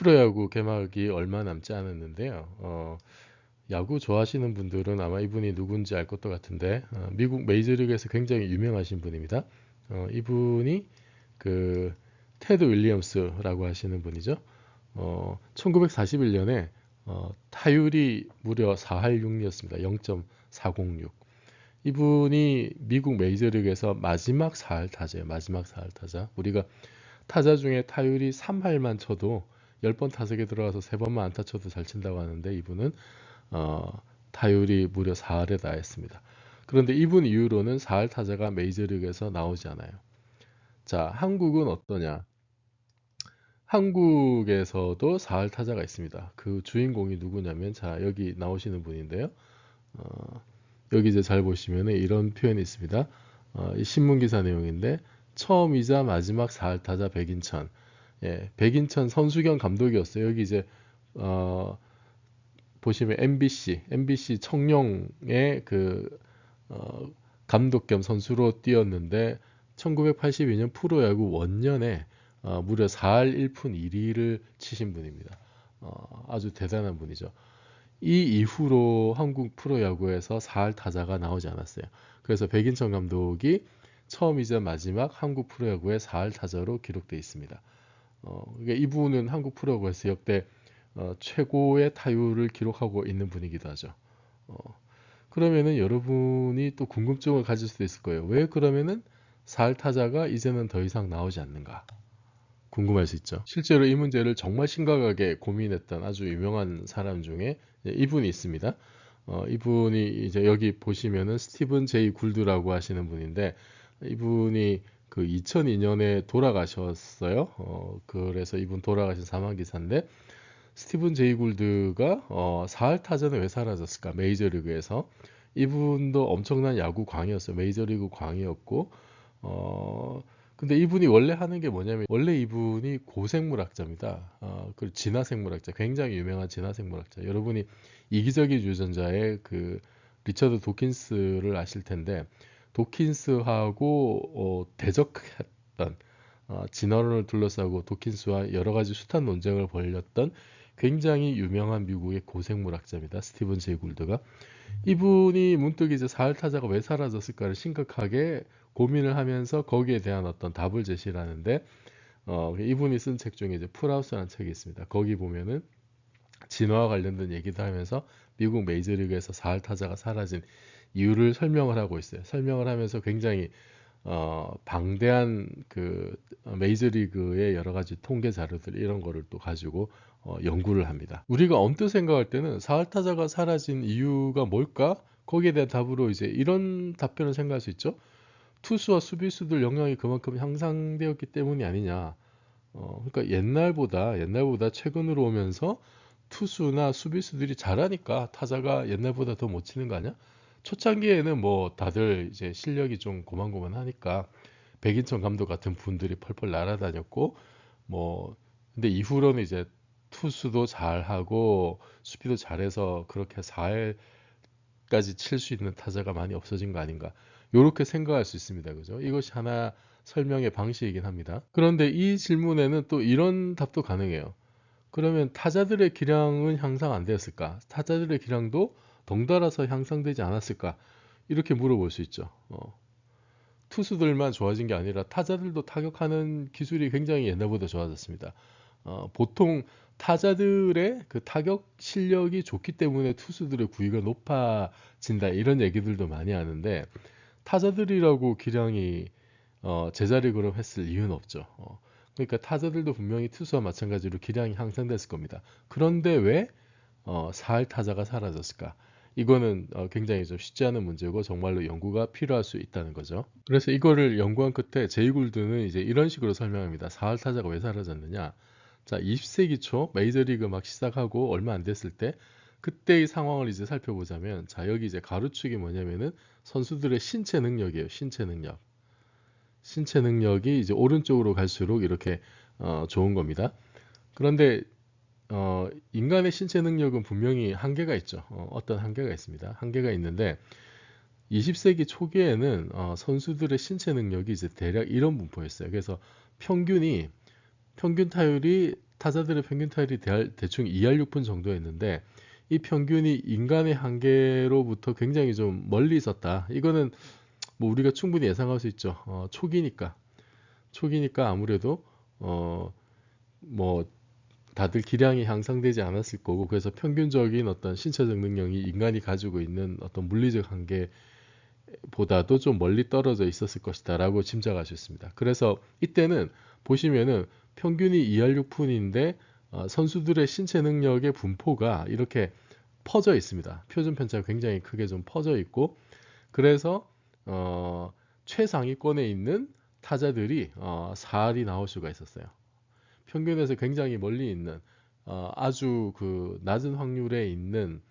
프로야구 개막이 얼마 남지 않았는데요. 야구 좋아하시는 분들은 아마 이분이 누군지 알 것도 같은데, 미국 메이저리그에서 굉장히 유명하신 분입니다. 이분이 그 테드 윌리엄스라고 하시는 분이죠. 1941년에 타율이 무려 4할 6리였습니다. 0.406. 이분이 미국 메이저리그에서 마지막 4할 타자예요. 마지막 4할 타자. 우리가 타자 중에 타율이 3할만 쳐도 10번 타석에 들어가서 3번만 안타 쳐도 잘 친다고 하는데, 이분은 타율이 무려 4할에 달했습니다. 그런데 이분 이후로는 4할 타자가 메이저리그에서 나오지 않아요. 자, 한국은 어떠냐? 한국에서도 4할 타자가 있습니다. 그 주인공이 누구냐면, 자, 여기 나오시는 분인데요. 어, 여기 이제 잘 보시면 이런 표현이 있습니다. 이 신문 기사 내용인데, 처음이자 마지막 4할 타자 백인천. 예, 백인천 선수경 감독이었어요. 여기 이제 보시면 MBC 청룡의 어, 감독 겸 선수로 뛰었는데, 1982년 프로야구 원년에 무려 4할 1푼 1리를 치신 분입니다. 아주 대단한 분이죠. 이 이후로 한국 프로야구에서 4할 타자가 나오지 않았어요. 그래서 백인천 감독이 처음이자 마지막 한국 프로야구의 4할 타자로 기록되어 있습니다. 그러니까 이분은 한국 프로야구에서 역대 최고의 타율을 기록하고 있는 분이기도 하죠. 어, 그러면은 여러분이 또 궁금증을 가질 수도 있을 거예요. 왜 그러면은 4할 타자가 이제는 더 이상 나오지 않는가? 궁금할 수 있죠. 실제로 이 문제를 정말 심각하게 고민했던 아주 유명한 사람 중에 이분이 있습니다. 이분이 이제 여기 보시면은 스티븐 제이 굴드라고 하시는 분인데, 이분이 그 2002년에 돌아가셨어요. 그래서 이분 돌아가신 사망 기사인데, 스티븐 제이 굴드가 4할 타자는 왜 사라졌을까? 메이저리그에서. 이분도 엄청난 야구 광이었어요. 메이저리그 광이었고, 어, 근데 이분이 원래 하는 게 뭐냐면, 원래 이분이 고생물학자입니다. 그 진화생물학자, 굉장히 유명한 진화생물학자. 여러분이 이기적인 유전자의 그 리처드 도킨스를 아실 텐데, 도킨스하고 대적했던, 진화론을 둘러싸고 도킨스와 여러 가지 숱한 논쟁을 벌였던 굉장히 유명한 미국의 고생물학자입니다. 스티븐 제이 굴드가. 이분이 문득 이제 4할 타자가 왜 사라졌을까를 심각하게 고민을 하면서 거기에 대한 어떤 답을 제시를 하는데, 이분이 쓴 책 중에 이제 풀하우스라는 책이 있습니다. 거기 보면은 진화와 관련된 얘기도 하면서 미국 메이저리그에서 4할 타자가 사라진 이유를 설명을 하고 있어요. 설명을 하면서 굉장히 방대한 그 메이저리그의 여러 가지 통계 자료들, 이런 거를 또 가지고 연구를 합니다. 우리가 언뜻 생각할 때는 4할 타자가 사라진 이유가 뭘까? 거기에 대한 답으로 이제 이런 답변을 생각할 수 있죠. 투수와 수비수들 역량이 그만큼 향상되었기 때문이 아니냐. 그러니까 옛날보다 최근으로 오면서 투수나 수비수들이 잘하니까 타자가 옛날보다 더 못 치는 거 아니야? 초창기에는 뭐 다들 이제 실력이 좀 고만고만하니까 백인천 감독 같은 분들이 펄펄 날아다녔고, 뭐 근데 이후로는 이제 투수도 잘하고 수비도 잘해서 그렇게 4할까지 칠 수 있는 타자가 많이 없어진 거 아닌가, 이렇게 생각할 수 있습니다. 그죠? 이것이 하나 설명의 방식이긴 합니다. 그런데 이 질문에는 또 이런 답도 가능해요. 그러면 타자들의 기량은 향상 안 되었을까? 타자들의 기량도 덩달아서 향상되지 않았을까? 이렇게 물어볼 수 있죠. 투수들만 좋아진 게 아니라 타자들도 타격하는 기술이 굉장히 옛날보다 좋아졌습니다. 보통 타자들의 그 타격 실력이 좋기 때문에 투수들의 구위가 높아진다, 이런 얘기들도 많이 하는데, 타자들이라고 기량이 제자리 걸음했을 이유는 없죠. 그러니까 타자들도 분명히 투수와 마찬가지로 기량이 향상됐을 겁니다. 그런데 왜 4할 타자가 사라졌을까? 이거는 굉장히 좀 쉽지 않은 문제고 정말로 연구가 필요할 수 있다는 거죠. 그래서 이거를 연구한 끝에 제이 굴드는 이제 이런 식으로 설명합니다. 4할 타자가 왜 사라졌느냐? 자, 20세기 초 메이저리그 막 시작하고 얼마 안 됐을 때, 그때의 상황을 이제 살펴보자면, 자, 여기 이제 가로축이 뭐냐면은 선수들의 신체 능력이에요. 신체 능력. 신체 능력이 이제 오른쪽으로 갈수록 이렇게 좋은 겁니다. 그런데 인간의 신체 능력은 분명히 한계가 있죠. 어떤 한계가 있습니다. 한계가 있는데 20세기 초기에는 선수들의 신체 능력이 이제 대략 이런 분포였어요. 그래서 평균 타율이 타자들의 평균 타율이 대충 2할 6푼 정도였는데 이 평균이 인간의 한계로부터 굉장히 좀 멀리 있었다. 이거는 뭐 우리가 충분히 예상할 수 있죠. 초기니까 아무래도 뭐 다들 기량이 향상되지 않았을 거고, 그래서 평균적인 어떤 신체적 능력이 인간이 가지고 있는 어떤 물리적 한계보다도 좀 멀리 떨어져 있었을 것이다라고 짐작할 수 있습니다. 그래서 이때는 보시면은 평균이 2할 6푼인데 선수들의 신체 능력의 분포가 이렇게 퍼져 있습니다. 표준 편차가 굉장히 크게 좀 퍼져 있고, 그래서 최상위권에 있는 타자들이 4할이 나올 수가 있었어요. 평균에서 굉장히 멀리 있는 아주 그 낮은 확률에 있는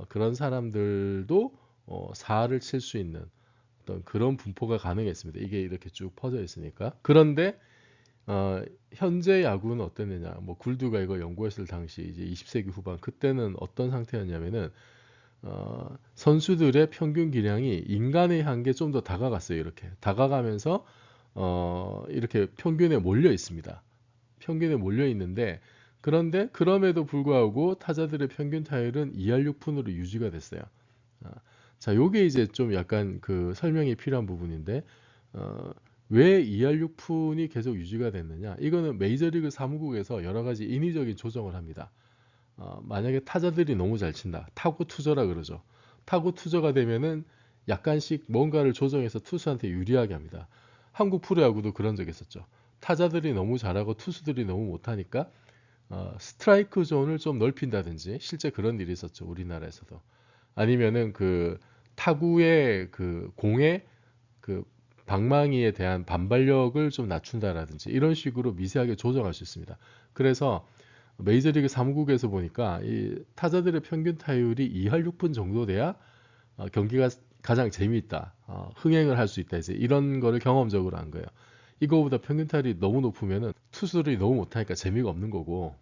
그런 사람들도 4할을 칠 수 있는 어떤 그런 분포가 가능했습니다. 이게 이렇게 쭉 퍼져 있으니까. 그런데 현재 야구는 어땠느냐? 뭐 굴두가 이거 연구했을 당시 이제 20세기 후반 그때는 어떤 상태였냐면은 선수들의 평균 기량이 인간의 한계에 좀 더 다가갔어요. 이렇게 다가가면서 이렇게 평균에 몰려 있습니다. 평균에 몰려 있는데, 그런데 그럼에도 불구하고 타자들의 평균 타율은 2할 6푼으로 유지가 됐어요. 아, 자, 요게 이제 좀 약간 그 설명이 필요한 부분인데, 어, 왜 2할 6푼이 계속 유지가 됐느냐? 이거는 메이저리그 사무국에서 여러 가지 인위적인 조정을 합니다. 만약에 타자들이 너무 잘 친다. 타구 투저라 그러죠. 타구 투저가 되면은 약간씩 뭔가를 조정해서 투수한테 유리하게 합니다. 한국 프로야구도 그런 적 있었죠. 타자들이 너무 잘하고 투수들이 너무 못하니까 스트라이크 존을 좀 넓힌다든지, 실제 그런 일이 있었죠. 우리나라에서도. 아니면은 그 타구의 그 공의 그 방망이에 대한 반발력을 좀 낮춘다라든지 이런 식으로 미세하게 조정할 수 있습니다. 그래서 메이저리그 사무국에서 보니까 이 타자들의 평균 타율이 2할 6푼 정도 돼야 경기가 가장 재미있다, 흥행을 할 수 있다, 이제 이런 거를 경험적으로 한 거예요. 이거보다 평균 타율이 너무 높으면은 투수들이 너무 못하니까 재미가 없는 거고,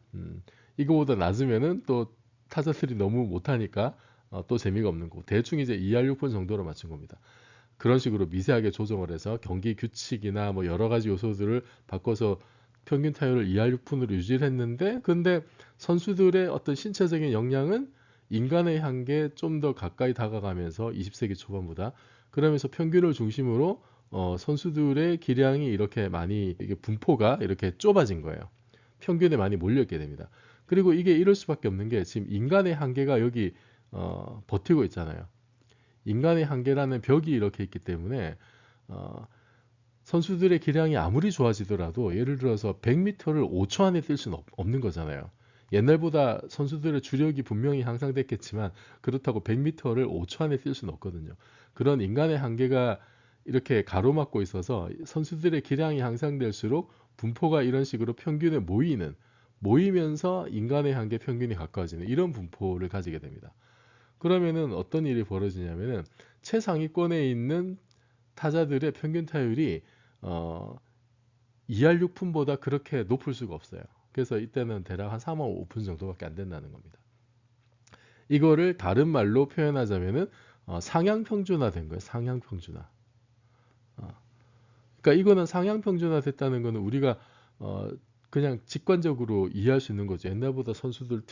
이거보다 낮으면은 또 타자들이 너무 못하니까 또 재미가 없는 거고, 대충 이제 2할 6푼 정도로 맞춘 겁니다. 그런 식으로 미세하게 조정을 해서 경기 규칙이나 뭐 여러 가지 요소들을 바꿔서 평균 타율을 2할 6푼으로 유지를 했는데, 근데 선수들의 어떤 신체적인 역량은 인간의 한계에 좀 더 가까이 다가가면서 20세기 초반보다, 그러면서 평균을 중심으로 선수들의 기량이 이렇게 많이, 이게 분포가 이렇게 좁아진 거예요. 평균에 많이 몰려있게 됩니다. 그리고 이게 이럴 수밖에 없는 게, 지금 인간의 한계가 여기 버티고 있잖아요. 인간의 한계라는 벽이 이렇게 있기 때문에 어, 선수들의 기량이 아무리 좋아지더라도 예를 들어서 100m를 5초 안에 뛸 수는 없는 거잖아요. 옛날보다 선수들의 주력이 분명히 향상됐겠지만 그렇다고 100m를 5초 안에 뛸 수는 없거든요. 그런 인간의 한계가 이렇게 가로막고 있어서 선수들의 기량이 향상될수록 분포가 이런 식으로 평균에 모이면서 인간의 한계 평균이 가까워지는 이런 분포를 가지게 됩니다. 그러면은 어떤 일이 벌어지냐면은 최상위권에 있는 타자들의 평균 타율이 어, 2할 6푼보다 그렇게 높을 수가 없어요. 그래서 이때는 대략 한 3할 5푼 정도밖에 안 된다는 겁니다. 이거를 다른 말로 표현하자면은 상향 평준화 된 거예요. 상향 평준화. 어, 그러니까 이거는 상향 평준화 됐다는 거는 우리가 어, 그냥 직관적으로 이해할 수 있는 거죠. 옛날보다 선수들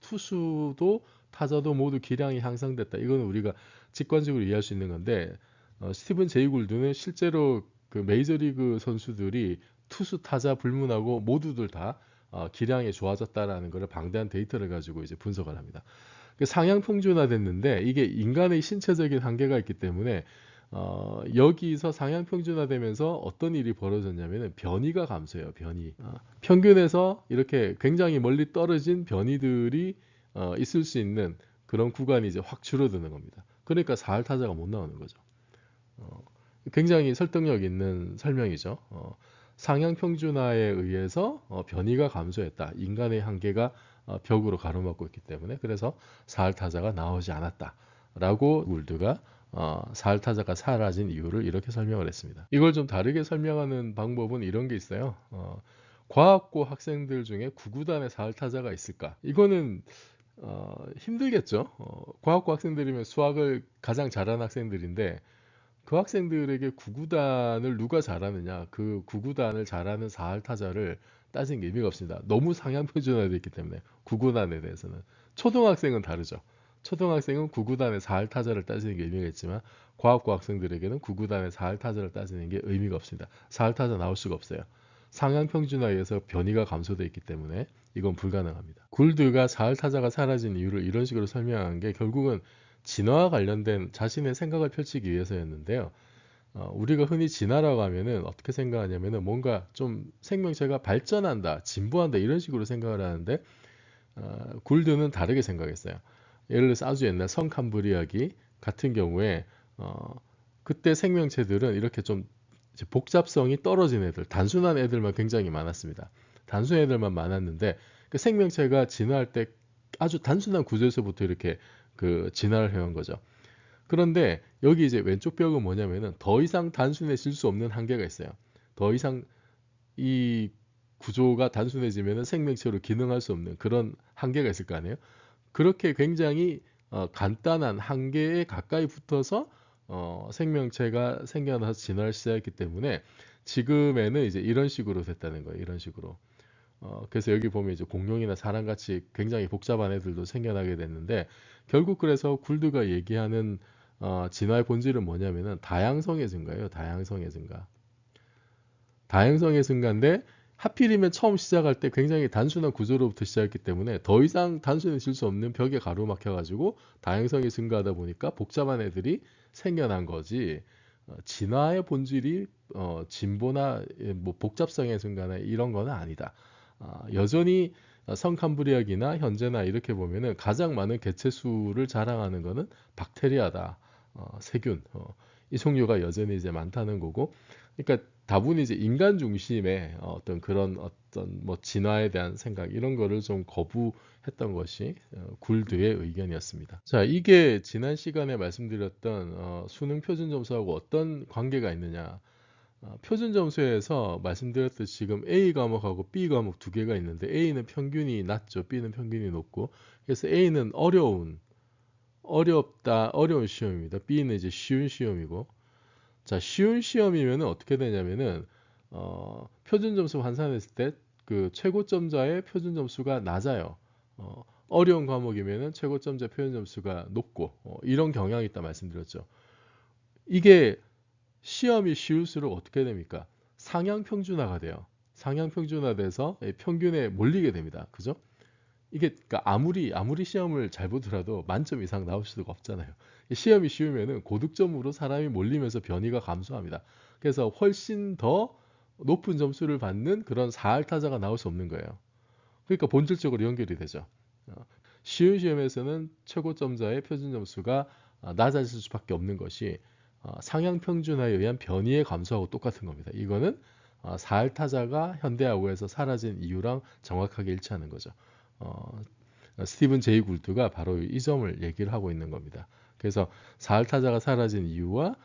투수도 타자도 모두 기량이 향상됐다. 이거는 우리가 직관적으로 이해할 수 있는 건데, 스티븐 제이 굴드는 실제로 그 메이저리그 선수들이 투수 타자 불문하고 모두들 다 기량이 좋아졌다라는 것을 방대한 데이터를 가지고 이제 분석을 합니다. 상향 평준화 됐는데 이게 인간의 신체적인 한계가 있기 때문에 여기서 상향 평준화되면서 어떤 일이 벌어졌냐면은 변이가 감소해요. 변이. 평균에서 이렇게 굉장히 멀리 떨어진 변이들이 있을 수 있는 그런 구간이 이제 확 줄어드는 겁니다. 그러니까 4할 타자가 못 나오는 거죠. 어, 굉장히 설득력 있는 설명이죠. 상향 평준화에 의해서 변이가 감소했다. 인간의 한계가 벽으로 가로막고 있기 때문에, 그래서 4할 타자가 나오지 않았다라고 굴드가 4할 타자가 사라진 이유를 이렇게 설명을 했습니다. 이걸 좀 다르게 설명하는 방법은 이런 게 있어요. 과학고 학생들 중에 구구단의 4할 타자가 있을까? 이거는 힘들겠죠. 과학고 학생들이면 수학을 가장 잘하는 학생들인데 그 학생들에게 구구단을 누가 잘하느냐, 그 구구단을 잘하는 4할 타자를 따지는 게 의미가 없습니다. 너무 상향 평준화되어 있기 때문에 구구단에 대해서는. 초등학생은 다르죠. 초등학생은 구구단의 4할 타자를 따지는 게 의미가 있지만 과학고 학생들에게는 구구단의 4할 타자를 따지는 게 의미가 없습니다. 4할 타자 나올 수가 없어요. 상향 평준화에 의해서 변이가 감소되어 있기 때문에 이건 불가능합니다. 굴드가 4할 타자가 사라진 이유를 이런 식으로 설명한 게 결국은 진화와 관련된 자신의 생각을 펼치기 위해서였는데요. 우리가 흔히 진화라고 하면은 어떻게 생각하냐면은 뭔가 좀 생명체가 발전한다, 진보한다 이런 식으로 생각을 하는데 굴드는 다르게 생각했어요. 예를 들어서 아주 옛날 성캄브리아기 같은 경우에 그때 생명체들은 이렇게 좀 이제 복잡성이 떨어진 애들, 단순한 애들만 굉장히 많았습니다. 단순한 애들만 많았는데 그 생명체가 진화할 때 아주 단순한 구조에서부터 이렇게 그 진화를 해온 거죠. 그런데 여기 이제 왼쪽 벽은 뭐냐면은 더 이상 단순해질 수 없는 한계가 있어요. 더 이상 이 구조가 단순해지면은 생명체로 기능할 수 없는 그런 한계가 있을 거 아니에요. 그렇게 굉장히 간단한 한계에 가까이 붙어서 생명체가 생겨나서 진화를 시작했기 때문에 지금에는 이제 이런 식으로 됐다는 거예요. 이런 식으로. 그래서 여기 보면 이제 공룡이나 사람같이 굉장히 복잡한 애들도 생겨나게 됐는데 결국 그래서 굴드가 얘기하는 진화의 본질은 뭐냐면은 다양성의 증가예요. 다양성의 증가. 다양성의 증가인데 하필이면 처음 시작할 때 굉장히 단순한 구조로부터 시작했기 때문에 더 이상 단순해질 수 없는 벽에 가로막혀가지고 다양성이 증가하다 보니까 복잡한 애들이 생겨난 거지. 진화의 본질이 진보나 뭐 복잡성의 증가나 이런 거는 아니다. 여전히 성캄브리아기나 현재나 이렇게 보면은 가장 많은 개체 수를 자랑하는 거는 박테리아다. 세균. 이 종류가 여전히 이제 많다는 거고. 그러니까 다분히 이제 인간 중심의 어떤 그런 어떤 뭐 진화에 대한 생각 이런 거를 좀 거부했던 것이 굴드의 의견이었습니다. 자, 이게 지난 시간에 말씀드렸던 수능 표준 점수하고 어떤 관계가 있느냐? 표준 점수에서 말씀드렸듯이 지금 A 과목하고 B 과목 두 개가 있는데 A는 평균이 낮죠. B는 평균이 높고. 그래서 A는 어려운 시험입니다. B는 이제 쉬운 시험이고. 자, 쉬운 시험이면 어떻게 되냐면은 표준 점수 환산했을 때 그 최고점자의 표준 점수가 낮아요. 어려운 과목이면은 최고점자 표준 점수가 높고 이런 경향이 있다 말씀드렸죠. 이게 시험이 쉬울수록 어떻게 됩니까? 상향 평준화가 돼요. 상향 평준화돼서 평균에 몰리게 됩니다. 그죠? 이게 그러니까 아무리 시험을 잘 보더라도 만점 이상 나올 수가 없잖아요. 시험이 쉬우면은 고득점으로 사람이 몰리면서 변이가 감소합니다. 그래서 훨씬 더 높은 점수를 받는 그런 4할 타자가 나올 수 없는 거예요. 그러니까 본질적으로 연결이 되죠. 쉬운 시험에서는 최고점자의 표준 점수가 낮아질 수밖에 없는 것이 상향 평준화에 의한 변이의 감소하고 똑같은 겁니다. 이거는 4할 타자가 현대야구에서 사라진 이유랑 정확하게 일치하는 거죠. 스티븐 제이 굴드가 바로 이 점을 얘기를 하고 있는 겁니다. 그래서 4할 타자가 사라진 이유와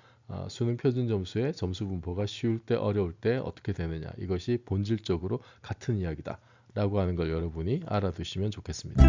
수능 표준 점수의 점수 분포가 쉬울 때 어려울 때 어떻게 되느냐 이것이 본질적으로 같은 이야기다 라고 하는 걸 여러분이 알아두시면 좋겠습니다.